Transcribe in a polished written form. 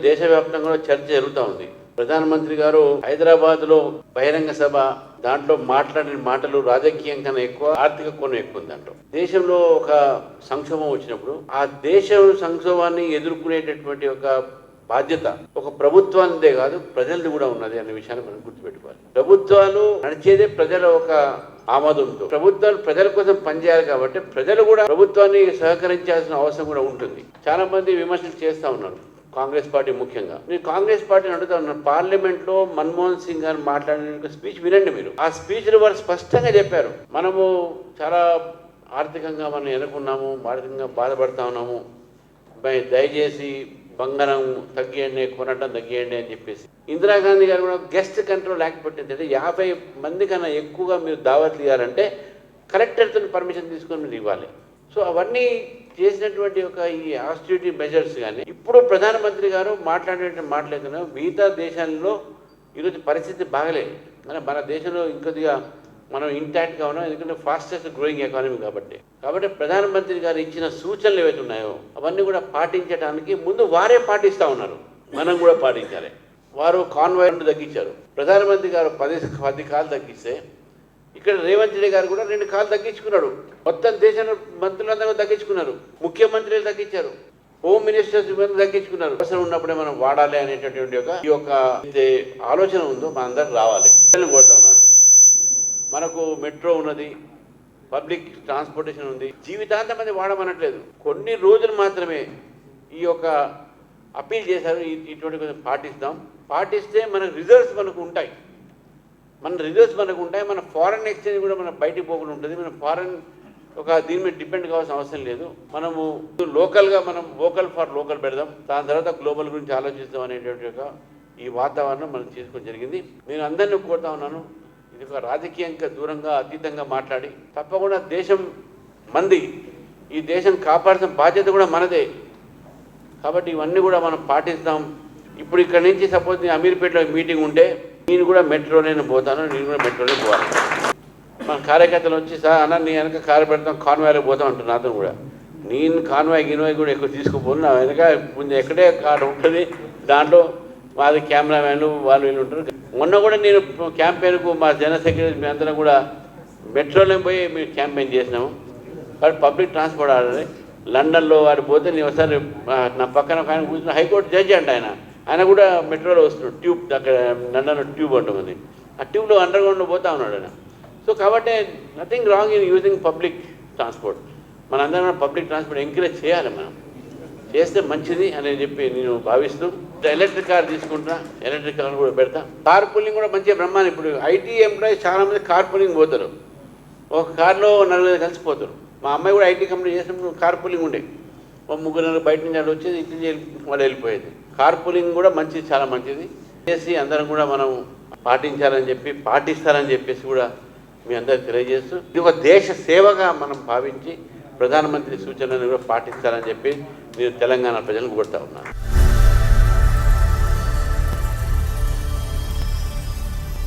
దేశవ్యాప్తంగా చర్చ జరుగుతూ ఉంది. ప్రధానమంత్రి గారు హైదరాబాద్ లో బహిరంగ సభ, దాంట్లో మాట్లాడిన మాటలు రాజకీయం కన్నా ఎక్కువ, ఆర్థిక కోణం ఎక్కువ ఉంది. దాంట్లో దేశంలో ఒక సంక్షోభం వచ్చినప్పుడు ఆ దేశ సంక్షోభాన్ని ఎదుర్కొనేటటువంటి ఒక బాధ్యత ఒక ప్రభుత్వానిదే కాదు, ప్రజలది కూడా ఉన్నది అనే విషయాన్ని మనం గుర్తుపెట్టుకోవాలి. ప్రభుత్వాలు నడిచేదే ప్రజల ఒక ఆమోదంతో. ప్రభుత్వాలు ప్రజల కోసం పనిచేయాలి కాబట్టి ప్రజలు కూడా ప్రభుత్వాన్ని సహకరించాల్సిన అవసరం కూడా ఉంటుంది. చాలా మంది విమర్శలు చేస్తా ఉన్నారు, కాంగ్రెస్ పార్టీ ముఖ్యంగా. నేను కాంగ్రెస్ పార్టీని అడుగుతా ఉన్నాను, పార్లమెంట్ లో మన్మోహన్ సింగ్ గారు మాట్లాడిన స్పీచ్ వినండి మీరు. ఆ స్పీచ్ లో వారు స్పష్టంగా చెప్పారు, మనము చాలా ఆర్థికంగా మనం ఎన్నుకున్నాము, ఆర్థికంగా బాధపడతా ఉన్నాము, దయచేసి బంగారం తగ్గియండి, కొనటం తగ్గియండి అని చెప్పేసి. ఇందిరాగాంధీ గారు కూడా గెస్ట్ కంట్రోల్ యాక్ట్ పెట్టింది. 50 మంది కన్నా ఎక్కువగా మీరు దావత్లు ఇవ్వాలంటే కలెక్టర్తో పర్మిషన్ తీసుకొని మీరు ఇవ్వాలి. సో అవన్నీ చేసినటువంటి ఒక ఈ ఆస్టిరిటీ మెజర్స్ కానీ ఇప్పుడు ప్రధానమంత్రి గారు మాట్లాడే మాట్లాడుతున్నా మిగతా దేశాల్లో ఈరోజు పరిస్థితి బాగలేదు. మన దేశంలో ఇంకొద్దిగా మనం ఇంటాక్ట్గా ఉన్నాం, ఎందుకంటే ఫాస్టెస్ట్ గ్రోయింగ్ ఎకానమీ కాబట్టి ప్రధానమంత్రి గారు ఇచ్చిన సూచనలు ఏవైతే ఉన్నాయో అవన్నీ కూడా పాటించడానికి ముందు వారే పాటిస్తూ ఉన్నారు, మనం కూడా పాటించాలి. వారు కాన్వాయ్ తగ్గించారు. ప్రధానమంత్రి గారు 10 కాలు తగ్గిస్తే ఇక్కడ రేవంత్ రెడ్డి గారు కూడా 2 కాలు తగ్గించుకున్నాడు. మొత్తం దేశంలో మంత్రులందరూ తగ్గించుకున్నారు, ముఖ్యమంత్రులు తగ్గించారు, హోమ్ మినిస్టర్స్ తగ్గించుకున్నారు. అవసరం ఉన్నప్పుడే మనం వాడాలి అనేటటువంటి ఈ యొక్క ఆలోచన ఉందో మనందరికి రావాలి. కోరుతా ఉన్నాను, మనకు మెట్రో ఉన్నది, పబ్లిక్ ట్రాన్స్పోర్టేషన్ ఉంది, జీవితాంతం అది వాడమనట్లేదు. కొన్ని రోజులు మాత్రమే ఈ యొక్క అప్పీల్ చేశారు, ఇటువంటి కొంచెం పాటిస్తే మన రిజర్వ్స్ మనకు ఉంటాయి. మన ఫారెన్ ఎక్స్చేంజ్ కూడా మన బయటికి పోకుండా ఉంటుంది. మన ఫారెన్ ఒక దీని మీద డిపెండ్ కావాల్సిన అవసరం లేదు. మనము లోకల్గా మనం వోకల్ ఫర్ లోకల్ పెడదాం, దాని తర్వాత గ్లోబల్ గురించి ఆలోచిస్తాం అనేటువంటి ఒక ఈ వాతావరణం మనం చేసుకోవడం జరిగింది. నేను అందరినీ కోరుతా ఉన్నాను, ఇది ఒక రాజకీయంగా దూరంగా అతీతంగా మాట్లాడి తప్పకుండా దేశం మంది, ఈ దేశం కాపాడాల్సిన బాధ్యత కూడా మనదే. కాబట్టి ఇవన్నీ కూడా మనం పాటిస్తాం. ఇప్పుడు ఇక్కడ నుంచి సపోజ్ నేను అమీర్పేటలో మీటింగ్ ఉంటే నేను కూడా మెట్రోనే పోతాను, నేను కూడా మెట్రోనే పోవాలి. మన కార్యకర్తలు వచ్చి సార్ అన్న నీ వెనక కారు పెడతాం, కాన్వాయ్లో పోతాం అంటున్నా. అతను కూడా నేను కాన్వాయ్ కూడా ఎక్కువ తీసుకుపోను, నా వెనక ఎక్కడే కారు ఉంటుంది, దాంట్లో మాది కెమెరామ్యాన్లు వాళ్ళు వీళ్ళు ఉంటారు. మొన్న కూడా నేను క్యాంపెయిన్కు మా జనరల్ సెక్రటరీ మీ అందరం కూడా మెట్రోలో పోయి మేము క్యాంపెయిన్ చేసినాము. వాడు పబ్లిక్ ట్రాన్స్పోర్ట్ ఆడాలి. లండన్లో వాడు పోతే నేను ఒకసారి నా పక్కన ఒక ఆయన కూర్చున్న హైకోర్టు జడ్జి అంట, ఆయన కూడా మెట్రోలో వస్తున్నాడు. ట్యూబ్ అక్కడ లండన్లో ట్యూబ్ ఉంటుంది, ఆ ట్యూబ్లో అండర్ గ్రౌండ్లో పోతా ఉన్నాడు ఆయన. సో కాబట్టి nothing wrong in using public transport. మనందరం పబ్లిక్ ట్రాన్స్పోర్ట్ ఎంకరేజ్ చేయాలి, మనం చేస్తే మంచిది అని చెప్పి నేను భావిస్తూ ఎలక్ట్రిక్ కార్ తీసుకుంటున్నా, ఎలక్ట్రిక్ కార్ కూడా పెడతా. కార్ పూలింగ్ కూడా మంచిగా బ్రహ్మాండం. ఇప్పుడు ఐటీ ఎంప్లాయీస్ చాలామంది కార్ పూలింగ్ పోతారు, ఒక కార్లో 4 కలిసిపోతారు. మా అమ్మాయి కూడా ఐటీ కంపెనీ చేసినప్పుడు కార్ పూలింగ్ ఉండే, ఒక 3 బయట నుంచి అలా వచ్చేది, ఇట్లా వాళ్ళు వెళ్ళిపోయేది. కార్ పూలింగ్ కూడా మంచిది, చాలా మంచిది చేసి అందరం కూడా మనం పాటించాలని చెప్పి పాటిస్తారని చెప్పేసి కూడా మీ అందరికి తెలియజేస్తూ ఇది ఒక దేశ సేవగా మనం భావించి ప్రధానమంత్రి సూచనలను కూడా పాటిస్తారని చెప్పి నేను తెలంగాణ ప్రజలను కోరుతా ఉన్నాను.